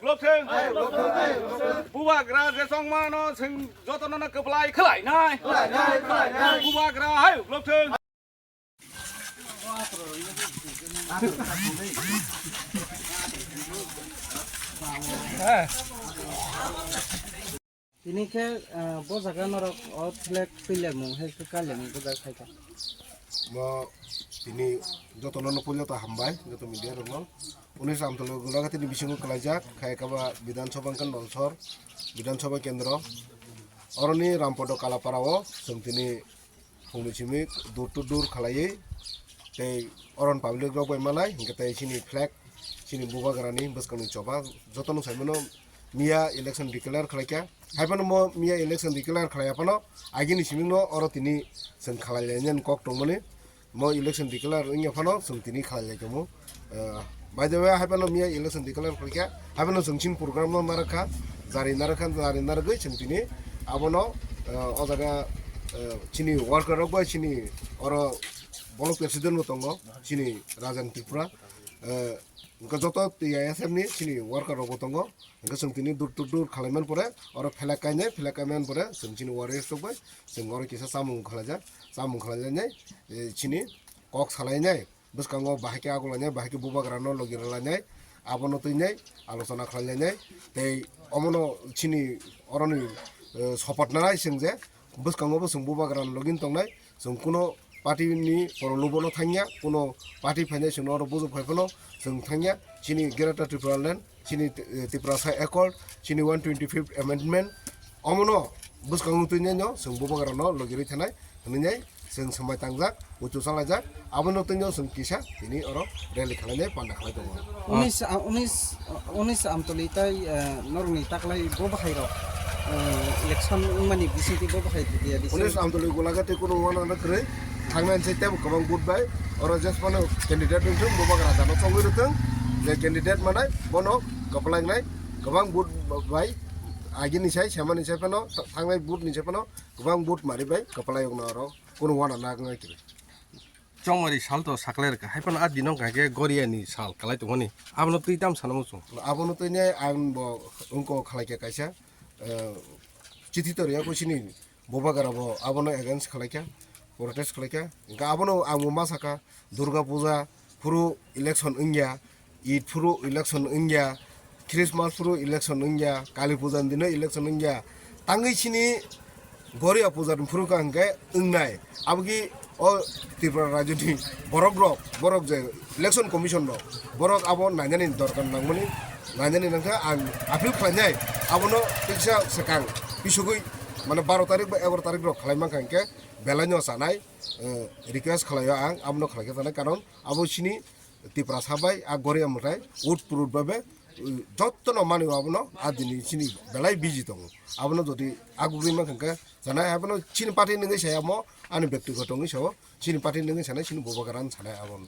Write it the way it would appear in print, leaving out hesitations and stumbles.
lopseng bubagra je songmano sing jotono keplai khlai nai bubagra hai lopseng ini ke bojaga norok outlet pilemu he ke kalemu bojaga khaika mo ini jotono polio ta hambai joto media rong uni samtolo gulaga tini bisingu kalajak khaikaba বিধানসভা kan dolsor বিধানসভা কেন্দ্র অরনি রামপদ কালাপারাও সমতিনি ফংনিচিমিক দূর two দূর খালায়ে tei oron public rok bai malai hingke tei sini flag sini bubagrani bwskangni choba jotono saimono mia election declare khlaika haibano mo mia election declare khlaiyapano agini simingno oro tini seng khalailen kok tongmani mo election declare ingapano sung tini khalailekamo by the way haibano mia election declare khlaika haibano sungchin program no naraka jari naragoi sung tini abono o jaga chini worker rok bai chini oro Bolok presiden motongo sini Rajan Tripura engka joto TTAADC ni sini worker rok motongo engka sung tini dur khalaiman pore oro felakaiman pore sung sini warriors rok bai sung oro kisa samung khalainai sini kok salainai bwskango bahike agulainai bahike bubagrano logiralainai abono tuinai alochona khalainai tei omono sini oroni sopatnai sungje bwskango bo sung bubagran login tongnai sung kuno party ni porolubono thangya kuno party phainai sung oro bujuk phaifano sung thangya chini Greater Tripura Land chini Tripura Sai Accord chini 125th amendment omono bwskang tuinai no sung bubagrano logiri thanai hninai sung samai tangjak uchu salajak abono tuinai sung kisa tini oro rally khlainai panda khlai tongo 19 amtoli tai norni taklai bo bahairo election mani bisiti bo bahairo dia di 19 amtoli golagate kuno wana nakre thangnan saitem kabang budbai oro just pano candidate tung bubagra jano chongoi rutung je candidate manai bono kaplangnai kabang bud bai agini sai samani sai pano thangnai bud ni sai pano kabang bud mari bai kaplayong na oro kuno wana nagngai kire chongmari sal to sakler ka haipon a dinong ka ke goriani sal kalai to ngoni abno tuitam sanamu chung abono tuine ang bo ungko khalai ke kaisa chithi to ya ko sini bubagra bo abono against khalai ke protest khlaika ga abono amu masaka durga puja puru election ingya id puru election ingya christmas puru election ingya kali puja dino election ingya tangi chini goria puja puru ka angge ingnai abgi o Tripura rajuni borok je election commission no borok abo nanjani dorkan nangmani nanjani nangka ang apil phanai abono piksa sekang pisugui মানে 12 তারিখ বা 11 তারিখ rock খালাইমান কাঙ্কে বেলানো সানাই request খালাইয়া আং আমনো খালাইকে জানাই কারণ আবো সিনি ত্রিপুরা সাবাই আগরে আমরাই উট পুরুট ভাবে যত্ন মানি আবনো আদিনি সিনি বেলাই বিজি দং আবনো যদি আগুরিমান কাঙ্কে জানাই আবনো সিনি পার্টি নঙ্গি সায়ামো আনি ব্যক্তিগত নঙ্গি সাও সিনি পার্টি নঙ্গি সানাই সিনি বুবাগারান সানাই আবন